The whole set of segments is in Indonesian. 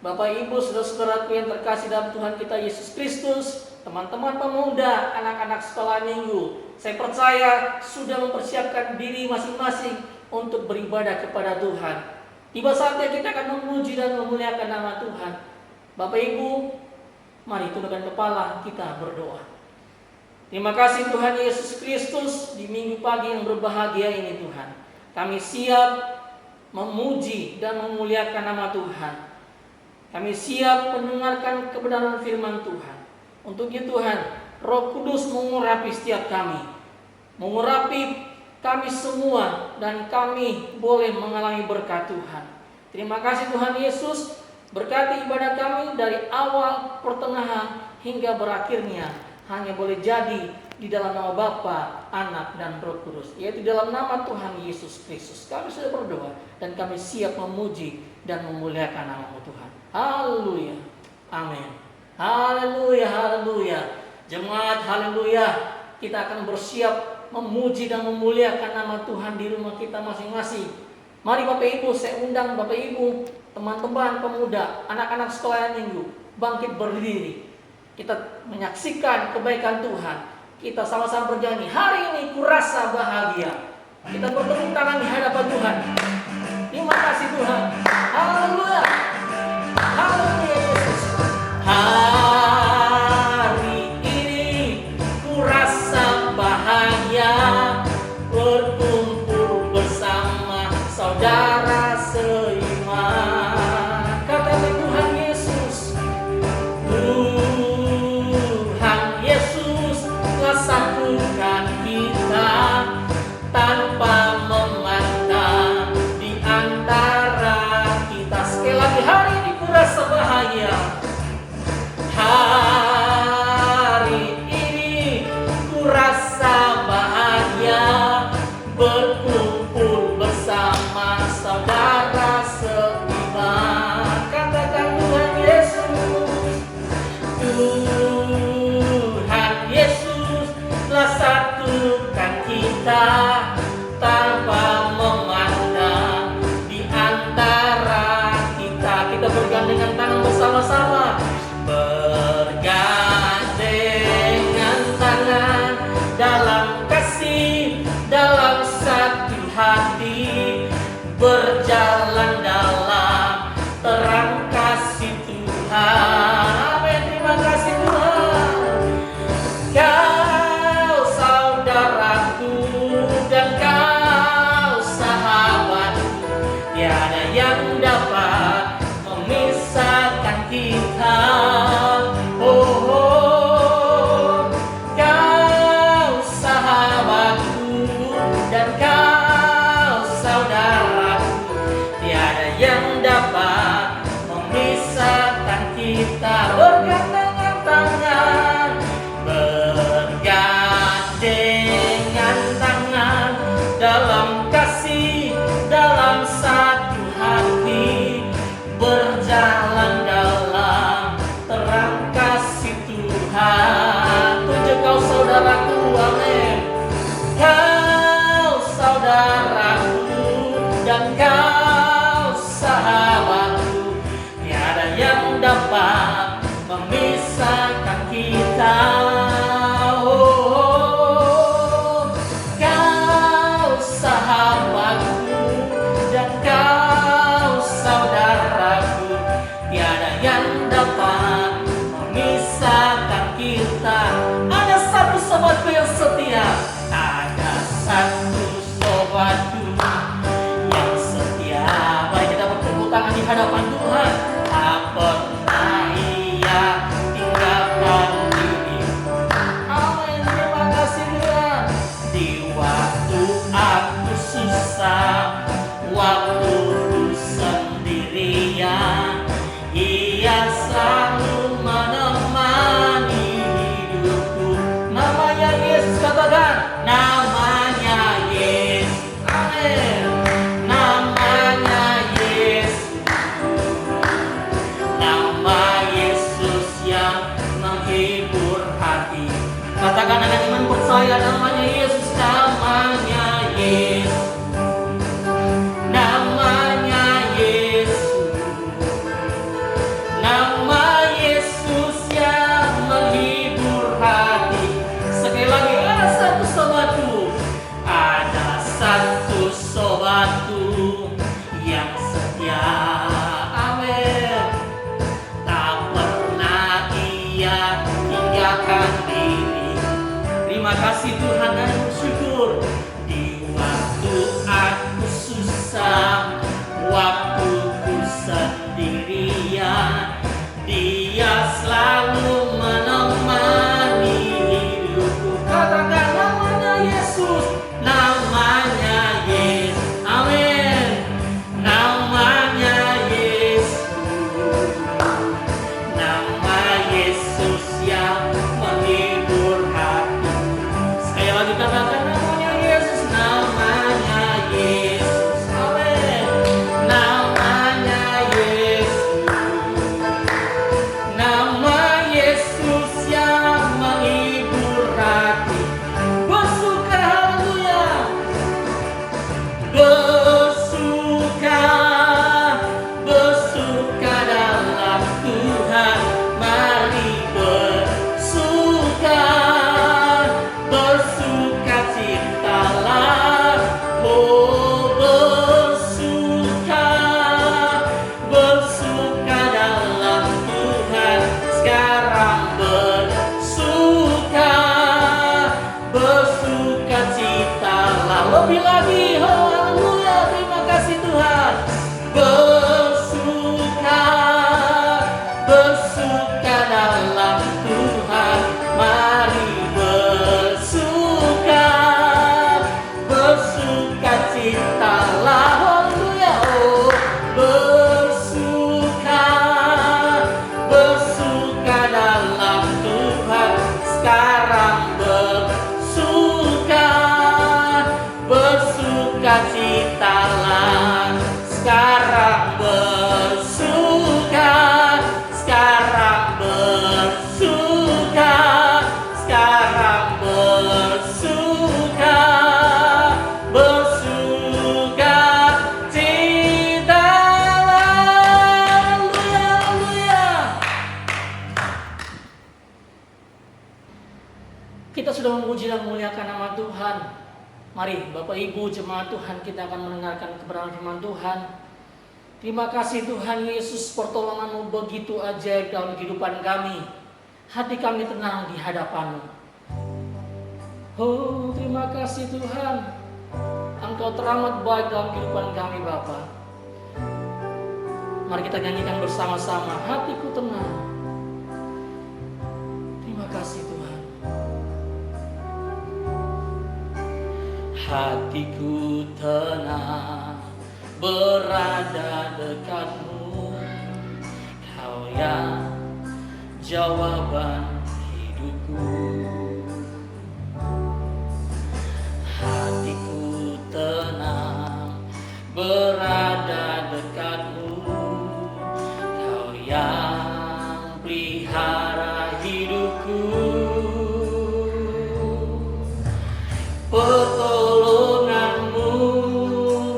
Bapak Ibu, saudara-saudaraku yang terkasih dalam Tuhan kita Yesus Kristus, teman-teman pemuda, anak-anak sekolah minggu, saya percaya sudah mempersiapkan diri masing-masing untuk beribadah kepada Tuhan. Tiba saatnya kita akan memuji dan memuliakan nama Tuhan. Bapak Ibu, mari tundukkan kepala, kita berdoa. Terima kasih Tuhan Yesus Kristus, di minggu pagi yang berbahagia ini Tuhan, kami siap memuji dan memuliakan nama Tuhan. Kami siap mendengarkan kebenaran firman Tuhan. Untuk itu Tuhan, Roh Kudus mengurapi setiap kami, mengurapi kami semua, dan kami boleh mengalami berkat Tuhan. Terima kasih Tuhan Yesus, berkati ibadah kami dari awal, pertengahan, hingga berakhirnya hanya boleh jadi di dalam nama Bapa, Anak, dan Roh Kudus, yaitu dalam nama Tuhan Yesus Kristus. Kami sudah berdoa dan kami siap memuji dan memuliakan nama Tuhan. Haleluya. Amin. Haleluya, haleluya. Jemaat, haleluya. Kita akan bersiap memuji dan memuliakan nama Tuhan di rumah kita masing-masing. Mari Bapak Ibu, saya undang Bapak Ibu, teman-teman pemuda, anak-anak sekolah minggu, bangkit berdiri. Kita menyaksikan kebaikan Tuhan. Kita sama-sama bernyanyi, hari ini kurasa bahagia. Kita bertepuk tangan di hadapan Tuhan. Terima kasih Tuhan. Haleluya. Haleluya Yesus. Hari ini kurasa bahagia, berkumpul bersama saudara seiman. Kata Tuhan Yesus, Tuhan Yesus telah satukan kita tanpa memandang di antara kita. Sekali lagi, hari ini kurasa bahagia. Hari ini kurasa bahagia, berkumpul bersama saudara seiman. Katakan Tuhan Yesus, Tuhan Yesus telah satukan kita tanpa memandang di antara kita. Kita bergandengan tangan bersama-sama. Bergandengan tangan dalam kasih, dalam satu hati, berjalan dalam terang kasih Tuhan. Amin. Terima kasih Tuhan. Kau saudaraku dan kau sahabatku, tiada yang dapat memisahkan kita. Oh, oh, kau sahabatku dan kau saudaraku, tiada yang dapat memisahkan kita. Bergandengan tangan, bergandengan tangan dalam kasih, dalam satu hati, berjalan dalam terang kasih Tuhan. Tunjuk kau saudaraku, amin. Kau saudaraku dan kau sahabatku, tiada yang dapat memisahkan kita. Oh, kau sahabatku dan kau saudaraku, tiada yang dapat memisahkan kita. Ada satu sobatku yang setia, ada satu sobatku yang setia. Mari kita bertepuk tangan di hadapan Tuhan. Tak pernah ia tinggalkan diriku. Amin. Terima kasih Tuhan. Di waktu aku susah, waktu ku sendirian, Ia selalu menemani hidupku. Namanya Yesus, katakan namanya Yesus. Amin. Namanya Yesus, nama Yesus yang menghibur hati. Katakan anak iman percaya, namanya Yesus, namanya Yesus. Namanya Yesus, menyerahkan diri. Terima kasih Tuhan dan bersyukur. Di waktu aku susah, waktu ku sendirian, Dia selalu menemani hidupku. Katakan namanya Yesus, namanya Yesus. Amin. Namanya Yesus, nama Yesus yang menghibur hati. Sekali lagi katakan namanya Yesus, namanya Yesus. Amin. Namanya Yesus, nama Yesus yang menghibur hati. Bersuka, haleluya. Bersuka dalam Tuhan, mari bersuka, bersukacitalah, oh bersuka, bersuka dalam Tuhan, sekarang bersuka, bersukacitalah, lebih lagi, haleluya, terima kasih Tuhan. Bersuka dalam Tuhan, mari bersuka, bersukacitalah, haleluya, oh bersuka, bersuka dalam Tuhan, sekarang bersuka, bersukacitalah, sekarang bersuka, sekarang bersuka, sekarang bersuka, bersuka citalah. Haleluya, haleluya. Kita sudah memuji dan memuliakan nama Tuhan. Mari Bapak Ibu jemaat Tuhan, kita akan mendengarkan kebenaran firman Tuhan. Terima kasih Tuhan Yesus, pertolongan-Mu begitu ajaib dalam kehidupan kami. Hati kami tenang di hadapan-Mu. Oh, terima kasih Tuhan. Engkau teramat baik dalam kehidupan kami Bapa. Mari kita nyanyikan bersama-sama, hatiku tenang. Terima kasih Tuhan. Hatiku tenang berada dekat-Mu, Kau yang jawaban hidupku. Hatiku tenang berada dekat-Mu, Kau yang pelihara hidupku. Pertolongan-Mu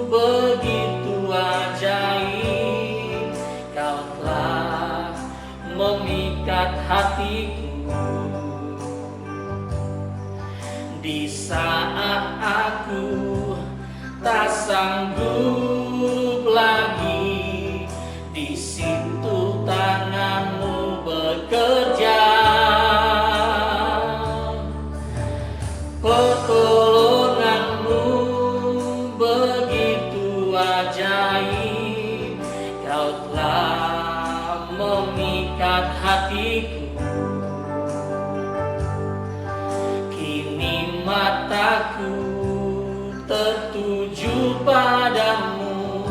begitu ajaib, Kau telah memikat hatiku. Di saat aku tak sanggup lagi, di situ tangan-Mu bekerja. Pertolongan-Mu begitu ajaib, Kau telah memikat hatiku. Kini mataku tertuju padamu,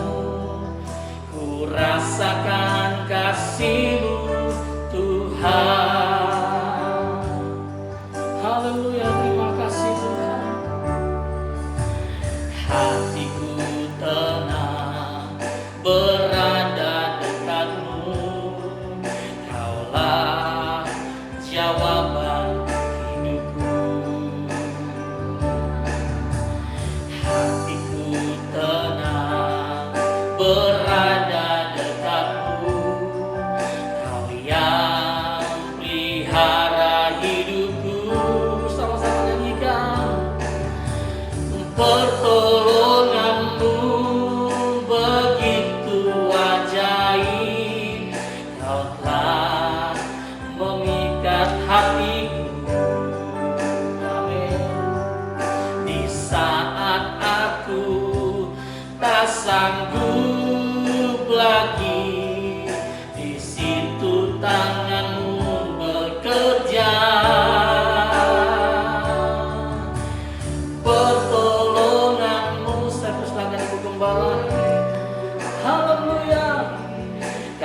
ku rasakan kasih-Mu Tuhan. Haleluya, terima kasih Tuhan. Hatiku tenang berada dekat-Mu, Kaulah jawaban hidupku. Hatiku tenang berada dekat-Mu,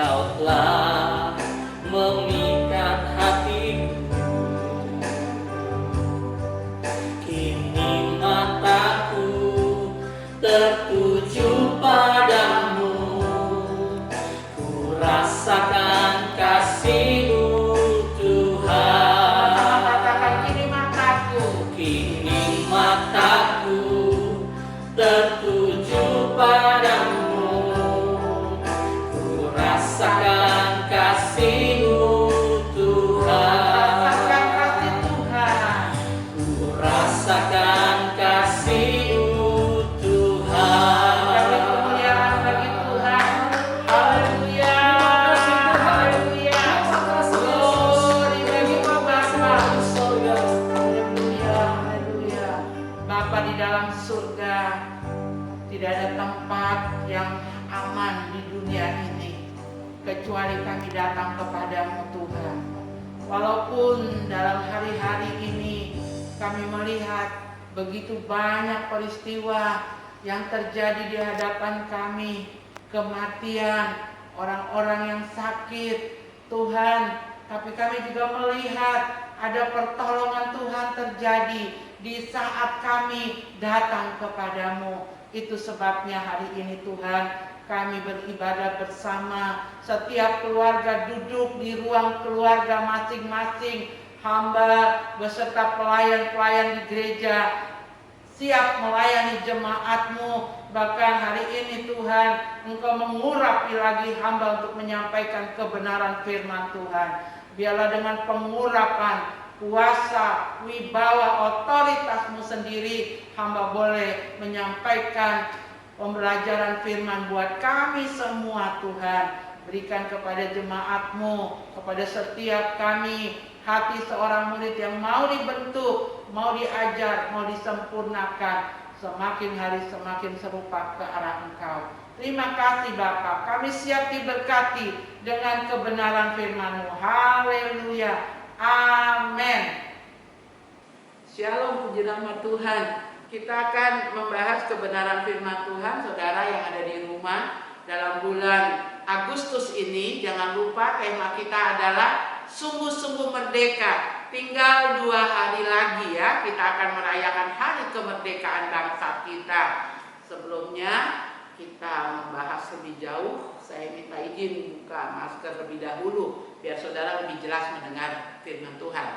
Engkau telah memikat hatiku. Kini mataku tertuju padamu, ku rasakan kasih-Mu Tuhan. Katakan kini mataku. Kini mataku tertuju padamu, ku rasakan kasih-Mu Tuhan. Rasakan kasih Tuhan. Ku rasakan kasih-Mu Tuhan. Bagi kemuliaan bagi Tuhan. Haleluya. Haleluya. Glory bagi Bapa. Haleluya. Haleluya. Bapa di dalam surga, tidak ada tempat yang aman di dunia ini kecuali kami datang kepadamu Tuhan. Walaupun dalam hari-hari ini kami melihat begitu banyak peristiwa yang terjadi di hadapan kami, kematian, orang-orang yang sakit, Tuhan, tapi kami juga melihat ada pertolongan Tuhan terjadi di saat kami datang kepadamu. Itu sebabnya hari ini Tuhan, kami beribadah bersama, setiap keluarga duduk di ruang keluarga masing-masing, hamba beserta pelayan-pelayan di gereja siap melayani jemaat-Mu. Bahkan hari ini Tuhan, Engkau mengurapi lagi hamba untuk menyampaikan kebenaran firman Tuhan. Biarlah dengan pengurapan, kuasa, wibawa, otoritas-Mu sendiri, hamba boleh menyampaikan pembelajaran firman buat kami semua Tuhan. Berikan kepada jemaat-Mu, kepada setiap kami, hati seorang murid yang mau dibentuk, mau diajar, mau disempurnakan, semakin hari semakin serupa ke arah Engkau. Terima kasih Bapa, kami siap diberkati dengan kebenaran firman-Mu. Haleluya. Amin. Shalom, puji nama Tuhan. Kita akan membahas kebenaran firman Tuhan, saudara yang ada di rumah. Dalam bulan Agustus ini, jangan lupa tema kita adalah sungguh-sungguh merdeka. Tinggal 2 hari lagi ya, kita akan merayakan hari kemerdekaan bangsa kita. Sebelumnya kita membahas lebih jauh, saya minta izin buka masker lebih dahulu biar saudara lebih jelas mendengar firman Tuhan.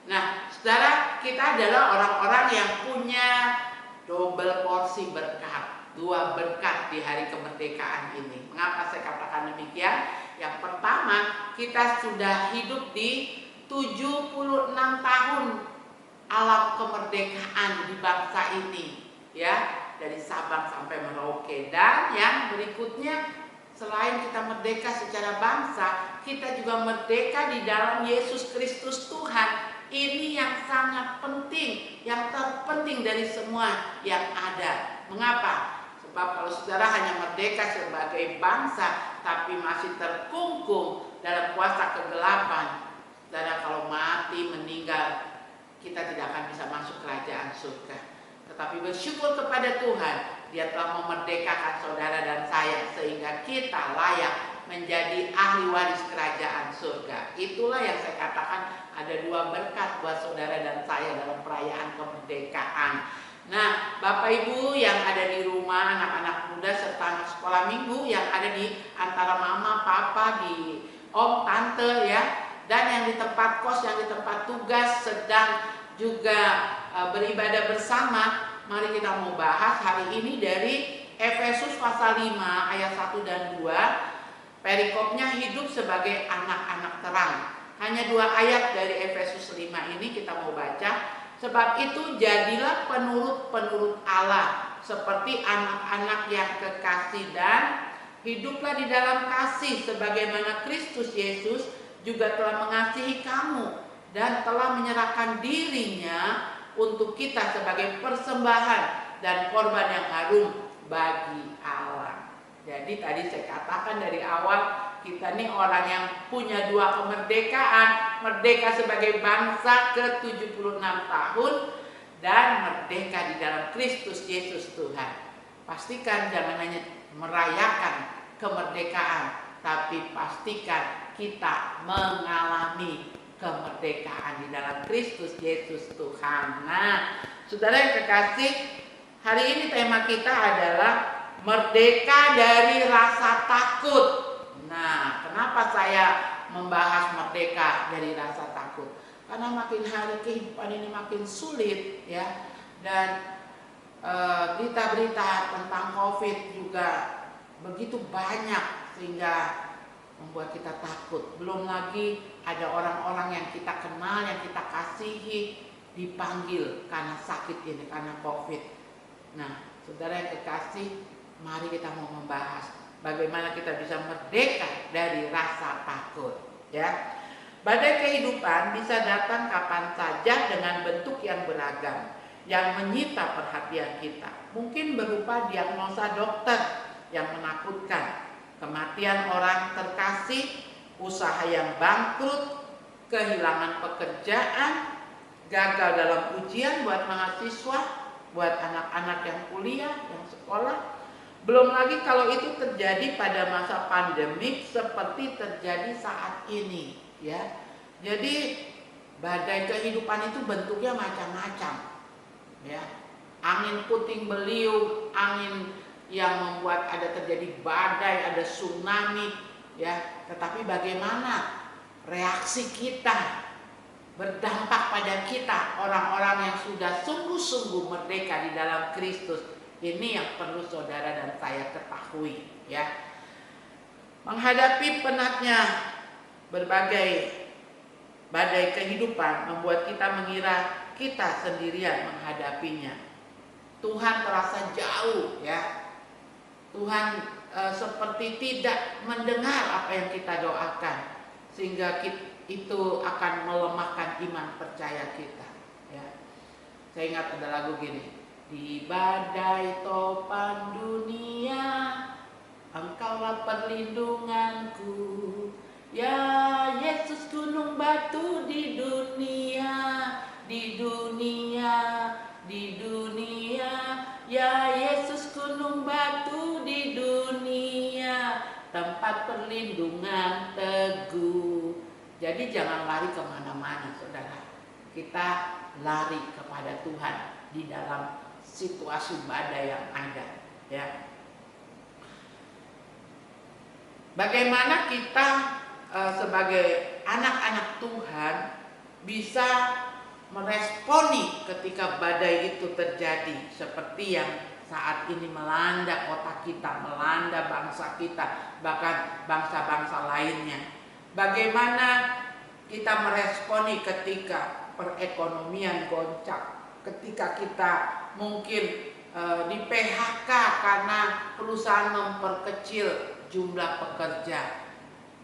Nah, saudara, kita adalah orang-orang yang punya double porsi berkat, 2 berkat di hari kemerdekaan ini. Mengapa saya katakan demikian? Yang pertama, kita sudah hidup di 76 tahun alam kemerdekaan di bangsa ini, ya, dari Sabang sampai Merauke. Dan yang berikutnya, selain kita merdeka secara bangsa, kita juga merdeka di dalam Yesus Kristus Tuhan. Ini yang sangat penting, yang terpenting dari semua yang ada. Mengapa? Sebab kalau saudara hanya merdeka sebagai bangsa, tapi masih terkungkung dalam kuasa kegelapan, saudara kalau mati, meninggal, kita tidak akan bisa masuk kerajaan surga. Tetapi bersyukur kepada Tuhan, Dia telah memerdekakan saudara dan saya sehingga kita layak menjadi ahli waris kerajaan surga. Itulah yang saya katakan ada 2 berkat buat saudara dan saya dalam perayaan kemerdekaan. Nah, Bapak Ibu yang ada di rumah, anak-anak muda serta anak sekolah minggu yang ada di antara mama, papa, di om, tante ya, dan yang di tempat kos, yang di tempat tugas sedang juga beribadah bersama. Mari kita mau bahas hari ini dari Efesus pasal 5 ayat 1 dan 2. Perikopnya hidup sebagai anak-anak terang. Hanya 2 ayat dari Efesus 5 ini kita mau baca. Sebab itu jadilah penurut-penurut Allah seperti anak-anak yang kekasih, dan hiduplah di dalam kasih sebagaimana Kristus Yesus juga telah mengasihi kamu dan telah menyerahkan dirinya untuk kita sebagai persembahan dan korban yang harum bagi Allah. Jadi tadi saya katakan dari awal, kita nih orang yang punya 2 kemerdekaan, merdeka sebagai bangsa ke 76 tahun dan merdeka di dalam Kristus Yesus Tuhan. Pastikan jangan hanya merayakan kemerdekaan, tapi pastikan kita mengalami kemerdekaan di dalam Kristus Yesus Tuhan. Nah, saudara yang kekasih, hari ini tema kita adalah merdeka dari rasa takut. Nah, kenapa saya membahas merdeka dari rasa takut? Karena makin hari kehidupan ini makin sulit ya, dan berita-berita tentang COVID juga begitu banyak sehingga membuat kita takut. Belum lagi ada orang-orang yang kita kenal, yang kita kasihi dipanggil karena sakit ini, karena COVID. Nah, saudara yang kekasih, mari kita mau membahas bagaimana kita bisa merdeka dari rasa takut ya. Badai kehidupan bisa datang kapan saja dengan bentuk yang beragam yang menyita perhatian kita. Mungkin berupa diagnosa dokter yang menakutkan, kematian orang terkasih, usaha yang bangkrut, kehilangan pekerjaan, gagal dalam ujian buat mahasiswa, buat anak-anak yang kuliah, yang sekolah. Belum lagi kalau itu terjadi pada masa pandemik seperti terjadi saat ini ya. Jadi badai kehidupan itu bentuknya macam-macam ya. Angin puting beliung, angin yang membuat ada terjadi badai, ada tsunami ya. Tetapi bagaimana reaksi kita berdampak pada kita, orang-orang yang sudah sungguh-sungguh merdeka di dalam Kristus. Ini yang perlu saudara dan saya ketahui ya. Menghadapi penatnya berbagai badai kehidupan membuat kita mengira kita sendirian menghadapinya. Tuhan terasa jauh ya. Tuhan seperti tidak mendengar apa yang kita doakan, sehingga itu akan melemahkan iman percaya kita ya. Saya ingat ada lagu gini, di badai topan dunia Engkaulah perlindunganku, ya Yesus gunung batu di dunia, di dunia, di dunia, ya Yesus gunung batu di dunia, tempat perlindungan teguh. Jadi jangan lari kemana-mana saudara, kita lari kepada Tuhan di dalam situasi badai yang ada ya. Bagaimana kita sebagai anak-anak Tuhan bisa meresponi ketika badai itu terjadi, seperti yang saat ini melanda kota kita, melanda bangsa kita, bahkan bangsa-bangsa lainnya. Bagaimana kita meresponi ketika perekonomian goncang, ketika kita mungkin di PHK karena perusahaan memperkecil jumlah pekerja.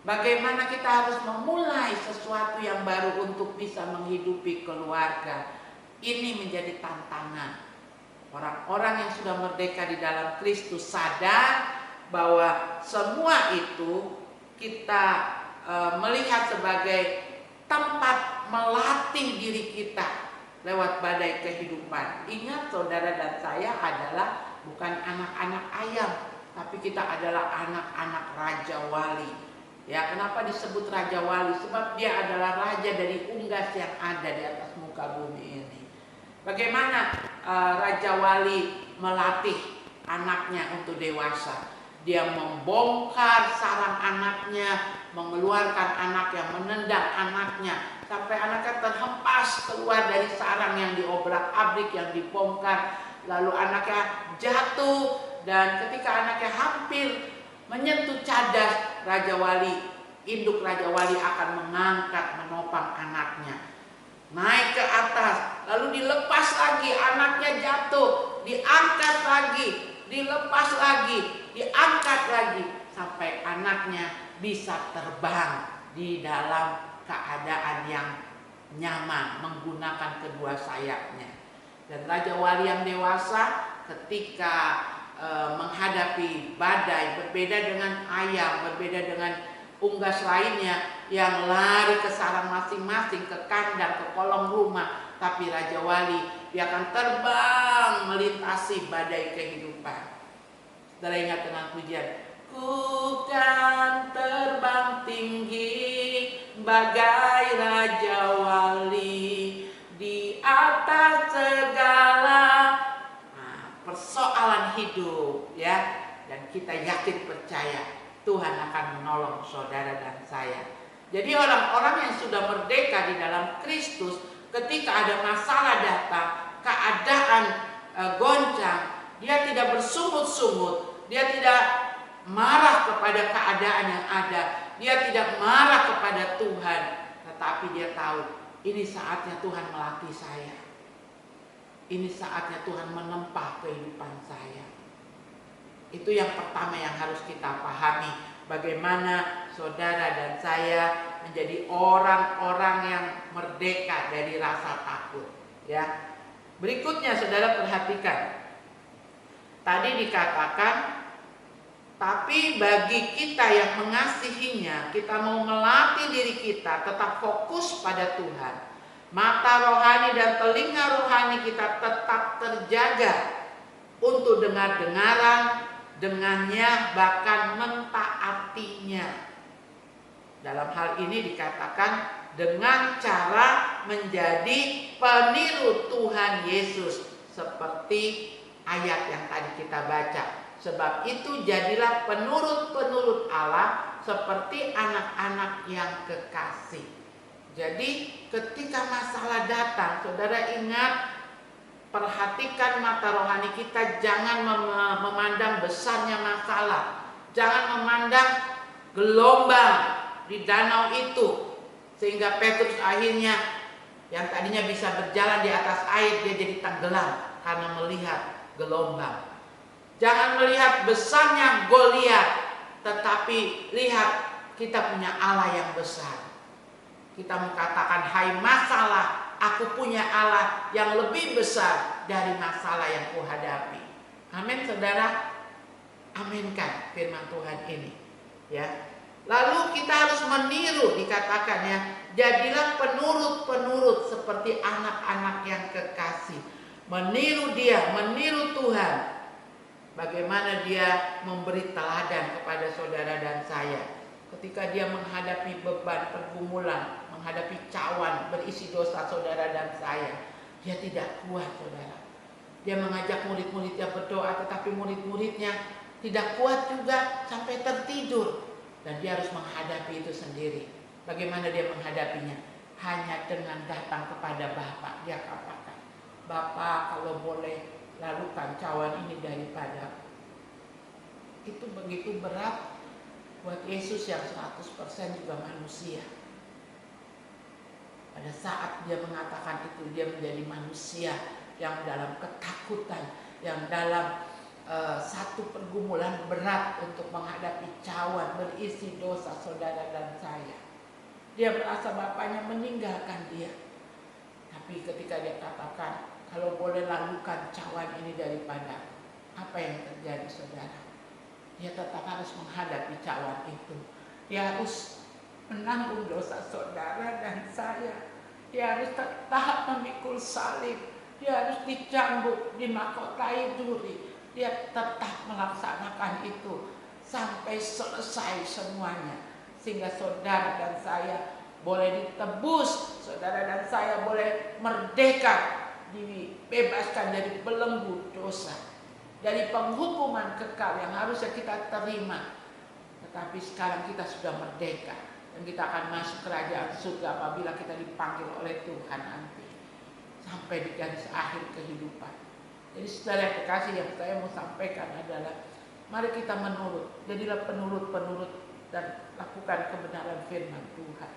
Bagaimana kita harus memulai sesuatu yang baru untuk bisa menghidupi keluarga. Ini menjadi tantangan. Orang-orang yang sudah merdeka di dalam Kristus sadar bahwa semua itu kita melihat sebagai tempat melatih diri kita lewat badai kehidupan. Ingat, saudara dan saya adalah bukan anak-anak ayam, tapi kita adalah anak-anak Raja Wali. Ya, kenapa disebut Raja Wali? Sebab dia adalah raja dari unggas yang ada di atas muka bumi ini. Bagaimana Raja Wali melatih anaknya untuk dewasa? Dia membongkar sarang anaknya, mengeluarkan anaknya, menendang anaknya, sampai anaknya terhempas keluar dari sarang yang diobrak-abrik, yang dibongkar. Lalu anaknya jatuh, dan ketika anaknya hampir menyentuh cadas, Raja Wali, induk Raja Wali akan mengangkat, menopang anaknya naik ke atas, lalu dilepas lagi, anaknya jatuh, diangkat lagi, dilepas lagi, diangkat lagi, sampai anaknya bisa terbang di dalam keadaan yang nyaman menggunakan kedua sayapnya. Dan Raja Wali yang dewasa ketika menghadapi badai, berbeda dengan ayam, berbeda dengan unggas lainnya yang lari ke sarang masing-masing, ke kandang, ke kolong rumah. Tapi Raja Wali, dia akan terbang melintasi badai kehidupan. Saudara ingat dengan pujian, Ku kan terbang tinggi bagai raja wali di atas segala persoalan hidup ya. Dan kita yakin percaya Tuhan akan menolong saudara dan saya. Jadi orang-orang yang sudah merdeka di dalam Kristus, ketika ada masalah datang, keadaan goncang, dia tidak bersungut-sungut, dia tidak marah kepada keadaan yang ada, dia tidak marah kepada Tuhan, tetapi dia tahu ini saatnya Tuhan melatih saya, ini saatnya Tuhan menempa kehidupan saya. Itu yang pertama yang harus kita pahami. Bagaimana saudara dan saya menjadi orang-orang yang merdeka dari rasa takut ya. Berikutnya saudara perhatikan. Tadi dikatakan, tapi bagi kita yang mengasihinya, kita mau melatih diri kita tetap fokus pada Tuhan. Mata rohani dan telinga rohani kita tetap terjaga untuk dengar-dengaran, dengannya bahkan mentaatinya. Dalam hal ini dikatakan dengan cara menjadi peniru Tuhan Yesus seperti ayat yang tadi kita baca. Sebab itu jadilah penurut-penurut Allah seperti anak-anak yang kekasih. Jadi ketika masalah datang, saudara ingat, perhatikan mata rohani kita, jangan memandang besarnya masalah, jangan memandang gelombang di danau itu, sehingga Petrus akhirnya yang tadinya bisa berjalan di atas air, dia jadi tenggelam karena melihat gelombang. Jangan melihat besarnya Goliat, tetapi lihat kita punya Allah yang besar. Kita mengatakan, hai masalah, aku punya Allah yang lebih besar dari masalah yang kuhadapi. Amin saudara. Aminkan firman Tuhan ini ya. Lalu kita harus meniru, dikatakan ya, jadilah penurut-penurut seperti anak-anak yang kekasih. Meniru dia, meniru Tuhan. Bagaimana dia memberi teladan kepada saudara dan saya ketika dia menghadapi beban pergumulan, menghadapi cawan berisi dosa saudara dan saya. Dia tidak kuat saudara. Dia mengajak murid-muridnya berdoa, tetapi murid-muridnya tidak kuat juga sampai tertidur. Dan dia harus menghadapi itu sendiri. Bagaimana dia menghadapinya? Hanya dengan datang kepada Bapa. Dia katakan, Bapa kalau boleh lalukan cawan ini daripada. Itu begitu berat buat Yesus yang 100% juga manusia. Pada saat dia mengatakan itu, dia menjadi manusia yang dalam ketakutan, yang dalam satu pergumulan berat untuk menghadapi cawan berisi dosa saudara dan saya. Dia merasa bapaknya meninggalkan dia. Tapi ketika dia katakan, kalau boleh lalukan cawan ini daripada, apa yang terjadi saudara? Dia tetap harus menghadapi cawan itu. Dia harus menanggung dosa saudara dan saya. Dia harus tetap memikul salib. Dia harus dicambuk, dimahkotai duri. Dia tetap melaksanakan itu sampai selesai semuanya. Sehingga saudara dan saya boleh ditebus. Saudara dan saya boleh merdeka, dibebaskan dari belenggu dosa, dari penghukuman kekal yang harusnya kita terima. Tetapi sekarang kita sudah merdeka dan kita akan masuk kerajaan surga apabila kita dipanggil oleh Tuhan nanti sampai di garis akhir kehidupan. Jadi saudara yang kekasih, yang saya mau sampaikan adalah mari kita menurut, jadilah penurut-penurut dan lakukan kebenaran firman Tuhan.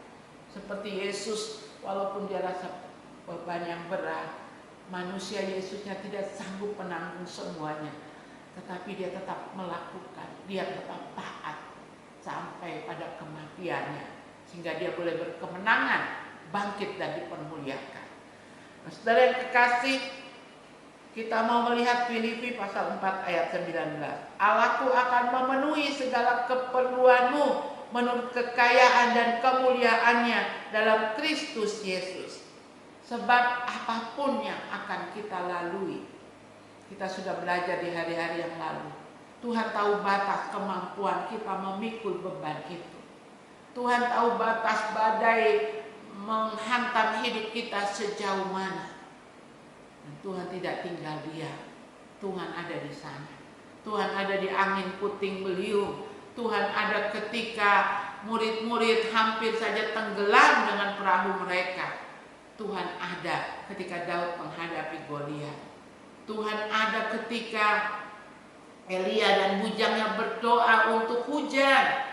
Seperti Yesus, walaupun dia rasa beban yang berat, manusia Yesusnya tidak sanggup menanggung semuanya, tetapi dia tetap melakukan, dia tetap taat sampai pada kematiannya, sehingga dia boleh berkemenangan, bangkit dan dipermuliakan. Nah, saudara yang kekasih, kita mau melihat Filipi pasal 4 ayat 19. Allahku akan memenuhi segala keperluanmu menurut kekayaan dan kemuliaannya dalam Kristus Yesus. Sebab apapun yang akan kita lalui, kita sudah belajar di hari-hari yang lalu, Tuhan tahu batas kemampuan kita memikul beban itu. Tuhan tahu batas badai menghantam hidup kita sejauh mana. Dan Tuhan tidak tinggal diam. Tuhan ada di sana. Tuhan ada di angin puting beliung. Tuhan ada ketika murid-murid hampir saja tenggelam dengan perahu mereka. Tuhan ada ketika Daud menghadapi Goliat. Tuhan ada ketika Elia dan bujangnya berdoa untuk hujan.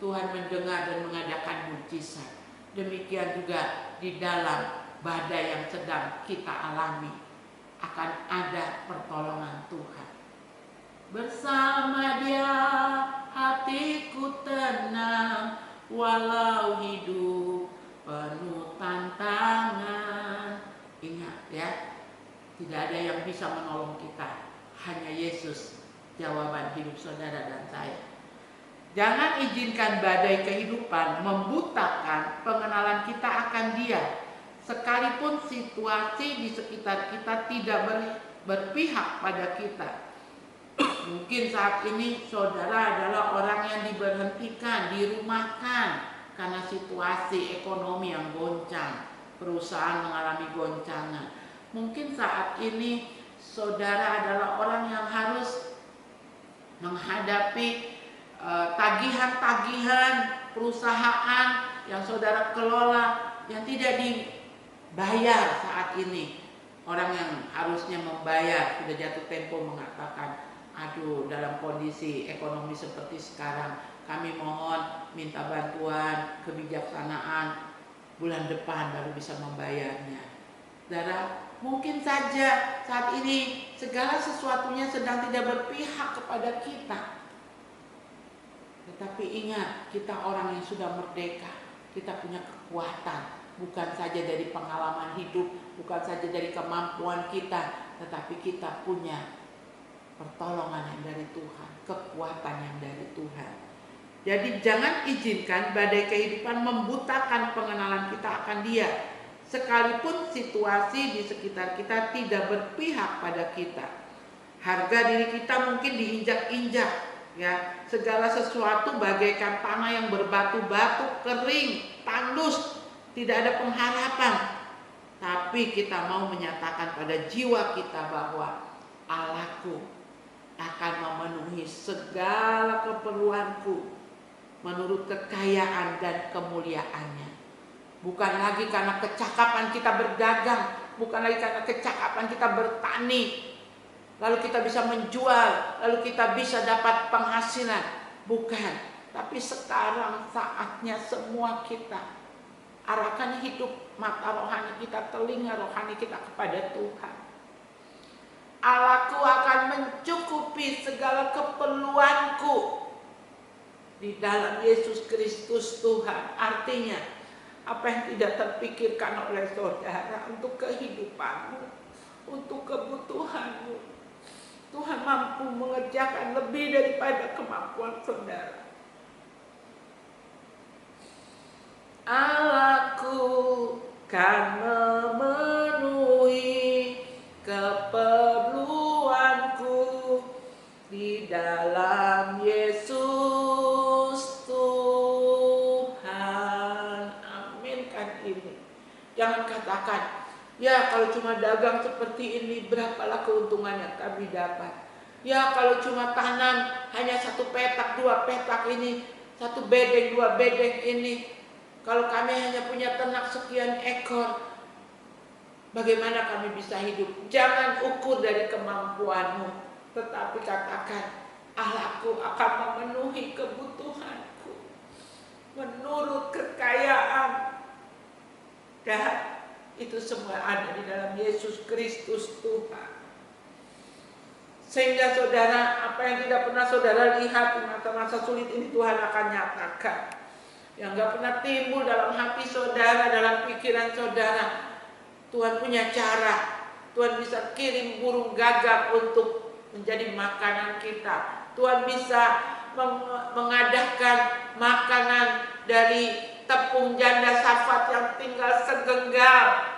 Tuhan mendengar dan mengadakan mujizat. Demikian juga di dalam badai yang sedang kita alami akan ada pertolongan Tuhan. Bersama Dia hatiku tenang, walau hidup penuh tantangan. Ingat ya, tidak ada yang bisa menolong kita, hanya Yesus jawaban hidup saudara dan saya. Jangan izinkan badai kehidupan membutakan pengenalan kita akan Dia. Sekalipun situasi di sekitar kita tidak berpihak pada kita. Mungkin saat ini saudara adalah orang yang diberhentikan, dirumahkan karena situasi ekonomi yang goncang, perusahaan mengalami goncangan. Mungkin saat ini saudara adalah orang yang harus menghadapi tagihan-tagihan perusahaan yang saudara kelola yang tidak dibayar saat ini. Orang yang harusnya membayar sudah jatuh tempo mengatakan, aduh, dalam kondisi ekonomi seperti sekarang kami mohon minta bantuan kebijaksanaan, bulan depan baru bisa membayarnya. Saudara, mungkin saja saat ini segala sesuatunya sedang tidak berpihak kepada kita. Tetapi ingat, kita orang yang sudah merdeka, kita punya kekuatan, bukan saja dari pengalaman hidup, bukan saja dari kemampuan kita, tetapi kita punya pertolongan yang dari Tuhan, kekuatan yang dari Tuhan. Jadi jangan izinkan badai kehidupan membutakan pengenalan kita akan Dia. Sekalipun situasi di sekitar kita tidak berpihak pada kita. Harga diri kita mungkin diinjak-injak. Ya, segala sesuatu bagaikan tanah yang berbatu-batu, kering, tandus, tidak ada pengharapan. Tapi kita mau menyatakan pada jiwa kita bahwa Allahku akan memenuhi segala keperluanku menurut kekayaan dan kemuliaannya. Bukan lagi karena kecakapan kita berdagang, bukan lagi karena kecakapan kita bertani, lalu kita bisa menjual, lalu kita bisa dapat penghasilan. Bukan, tapi sekarang saatnya semua kita arahkan hidup mata rohani kita, telinga rohani kita kepada Tuhan. Allahku akan mencukupi segala keperluanku di dalam Yesus Kristus Tuhan. Artinya, apa yang tidak terpikirkan oleh saudara untuk kehidupanmu, untuk kebutuhanmu, Tuhan mampu mengerjakan lebih daripada kemampuan saudara. Allahku kan memenuhi keperluanku di dalam Yesus Tuhan. Amin kan ini. Jangan katakan, ya kalau cuma dagang seperti ini berapalah keuntungan yang kami dapat. Ya kalau cuma tanam hanya 1 petak 2 petak ini, 1 bedeng 2 bedeng ini. Kalau kami hanya punya ternak sekian ekor, bagaimana kami bisa hidup? Jangan ukur dari kemampuanmu, tetapi katakan, Allahku akan memenuhi kebutuhanku menurut kekayaan. Dan itu semua ada di dalam Yesus Kristus Tuhan. Sehingga saudara, apa yang tidak pernah saudara lihat di masa-masa sulit ini Tuhan akan nyatakan. Yang gak pernah timbul dalam hati saudara, dalam pikiran saudara, Tuhan punya cara. Tuhan bisa kirim burung gagak untuk menjadi makanan kita. Tuhan bisa mengadakan makanan dari tepung janda Safat yang tinggal segenggam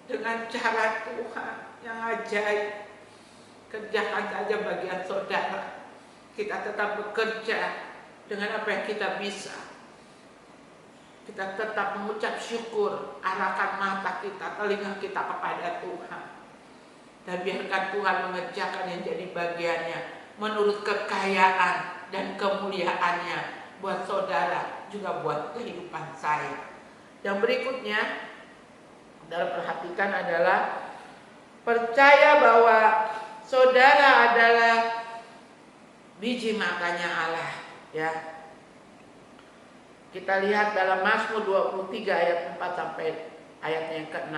dengan cara Tuhan yang ajaib. Kerjakan saja bagian saudara. Kita tetap bekerja dengan apa yang kita bisa. Kita tetap mengucap syukur, arahkan mata kita, telinga kita kepada Tuhan. Dan biarkan Tuhan mengerjakan yang jadi bagiannya menurut kekayaan dan kemuliaannya buat saudara, juga buat kehidupan saya. Yang berikutnya, saudara perhatikan adalah percaya bahwa saudara adalah biji matanya Allah, ya. Kita lihat dalam Mazmur 23 ayat 4 sampai ayat yang ke-6.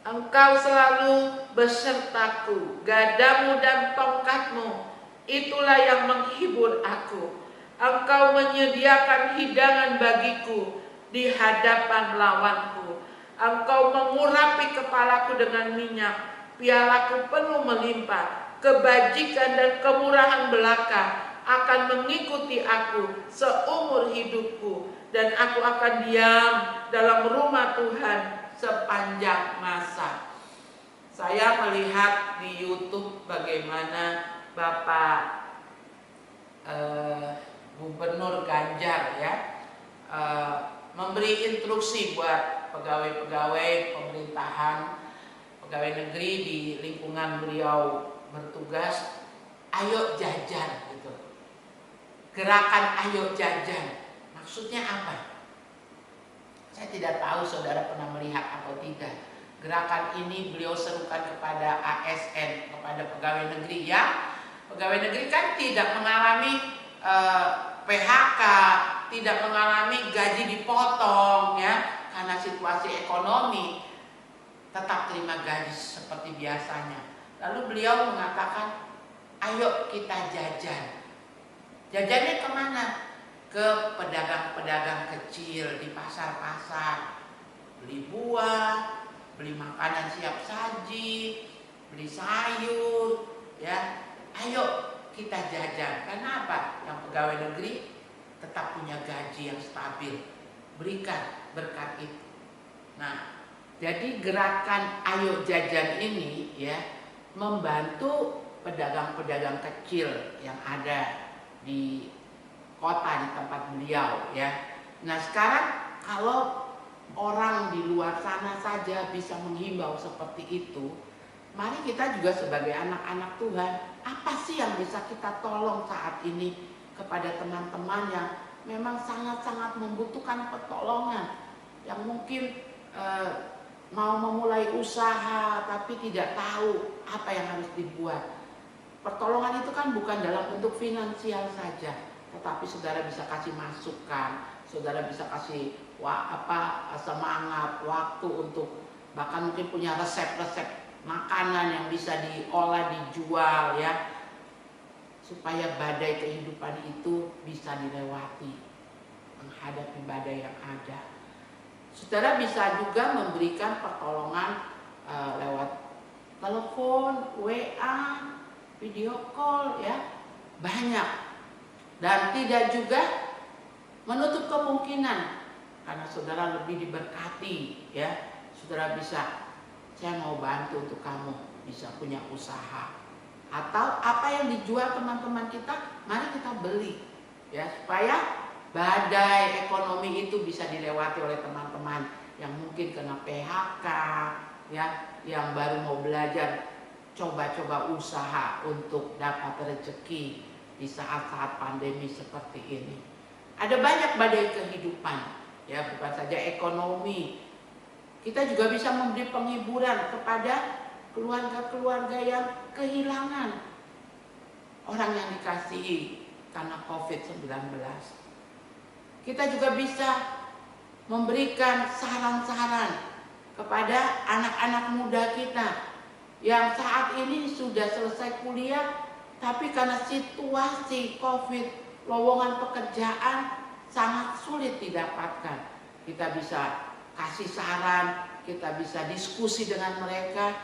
Engkau selalu besertaku, gadamu dan tongkatmu, itulah yang menghibur aku. Engkau menyediakan hidangan bagiku di hadapan lawanku. Engkau mengurapi kepalaku dengan minyak, pialaku penuh melimpah. Kebajikan dan kemurahan belaka akan mengikuti aku seumur hidupku, dan aku akan diam dalam rumah Tuhan sepanjang masa. Saya melihat di YouTube bagaimana Bapak Gubernur Ganjar, ya, memberi instruksi buat pegawai-pegawai pemerintahan, pegawai negeri di lingkungan beliau bertugas, ayo jajan gitu. Gerakan ayo jajan. Maksudnya apa? Saya tidak tahu saudara pernah melihat atau tidak. Gerakan ini beliau serukan kepada ASN, kepada pegawai negeri, ya. Pegawai negeri kan tidak mengalami PHK, tidak mengalami gaji dipotong, ya, karena situasi ekonomi, tetap terima gaji seperti biasanya. Lalu beliau mengatakan, ayo kita jajan. Jajannya kemana? Ke pedagang-pedagang kecil di pasar-pasar. Beli buah, beli makanan siap saji, beli sayur, ya. Ayo kita jajan. Karena apa? Yang pegawai negeri tetap punya gaji yang stabil. Berikan berkat itu. Nah, jadi gerakan ayo jajan ini, ya, membantu pedagang-pedagang kecil yang ada di kota, di tempat beliau, ya. Nah, sekarang kalau orang di luar sana saja bisa menghimbau seperti itu, mari kita juga sebagai anak-anak Tuhan, apa sih yang bisa kita tolong saat ini kepada teman-teman yang memang sangat-sangat membutuhkan pertolongan, yang mungkin mau memulai usaha tapi tidak tahu apa yang harus dibuat. Pertolongan itu kan bukan dalam bentuk finansial saja, tetapi saudara bisa kasih masukan, saudara bisa kasih semangat, waktu untuk bahkan mungkin punya resep-resep makanan yang bisa diolah, dijual, ya, supaya badai kehidupan itu bisa dilewati, menghadapi badai yang ada. Saudara bisa juga memberikan pertolongan lewat telepon, WA, video call, ya, banyak. Dan tidak juga menutup kemungkinan, karena saudara lebih diberkati, ya, saudara bisa, saya mau bantu untuk kamu bisa punya usaha, atau apa yang dijual teman-teman kita, mari kita beli, ya, supaya badai ekonomi itu bisa dilewati oleh teman-teman yang mungkin kena PHK, ya, yang baru mau belajar, coba-coba usaha untuk dapat rezeki di saat-saat pandemi seperti ini. Ada banyak badai kehidupan, ya, bukan saja ekonomi. Kita juga bisa memberi penghiburan kepada keluarga-keluarga yang kehilangan orang yang dikasihi karena COVID-19. Kita juga bisa memberikan saran-saran kepada anak-anak muda kita yang saat ini sudah selesai kuliah, tapi karena situasi COVID, lowongan pekerjaan sangat sulit didapatkan. Kita bisa kasih saran, kita bisa diskusi dengan mereka,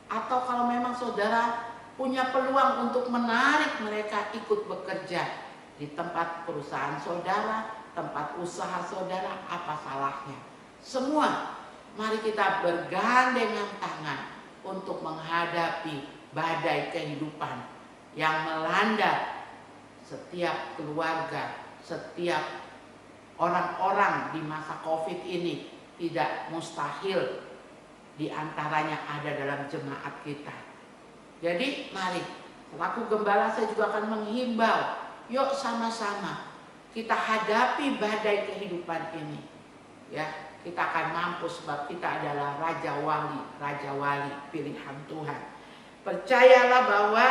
atau kalau memang saudara punya peluang untuk menarik mereka ikut bekerja di tempat perusahaan saudara, tempat usaha saudara, apa salahnya? Semua, mari kita bergandengan tangan untuk menghadapi badai kehidupan yang melanda setiap keluarga, setiap orang-orang di masa COVID ini, tidak mustahil diantaranya ada dalam jemaat kita. Jadi mari, selaku gembala saya juga akan menghimbau, yuk sama-sama kita hadapi badai kehidupan ini. Ya, kita akan mampu sebab kita adalah raja wali pilihan Tuhan. Percayalah bahwa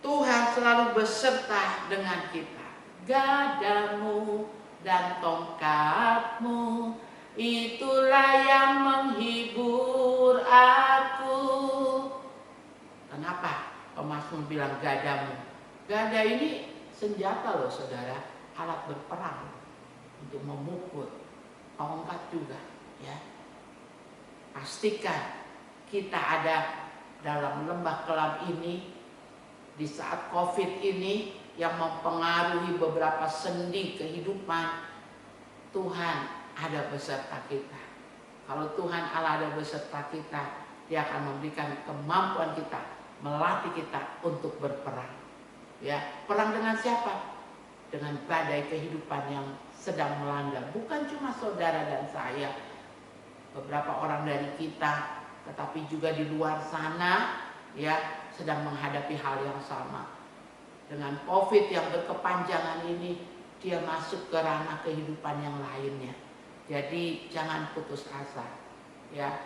Tuhan selalu beserta dengan kita. Gadamu dan tongkatmu, itulah yang menghibur aku. Kenapa pemazmur bilang gadamu? Gada ini senjata loh saudara, alat berperang untuk memukul. Tongkat juga ya. Pastikan kita ada dalam lembah kelam ini di saat COVID ini yang mempengaruhi beberapa sendi kehidupan. Tuhan ada beserta kita. Kalau Tuhan Allah ada beserta kita, Dia akan memberikan kemampuan kita, melatih kita untuk berperang. Ya, perang dengan siapa? Dengan badai kehidupan yang sedang melanda. Bukan cuma saudara dan saya, beberapa orang dari kita, tetapi juga di luar sana ya sedang menghadapi hal yang sama. Dengan COVID yang berkepanjangan ini, dia masuk ke ranah kehidupan yang lainnya. Jadi jangan putus asa. Ya,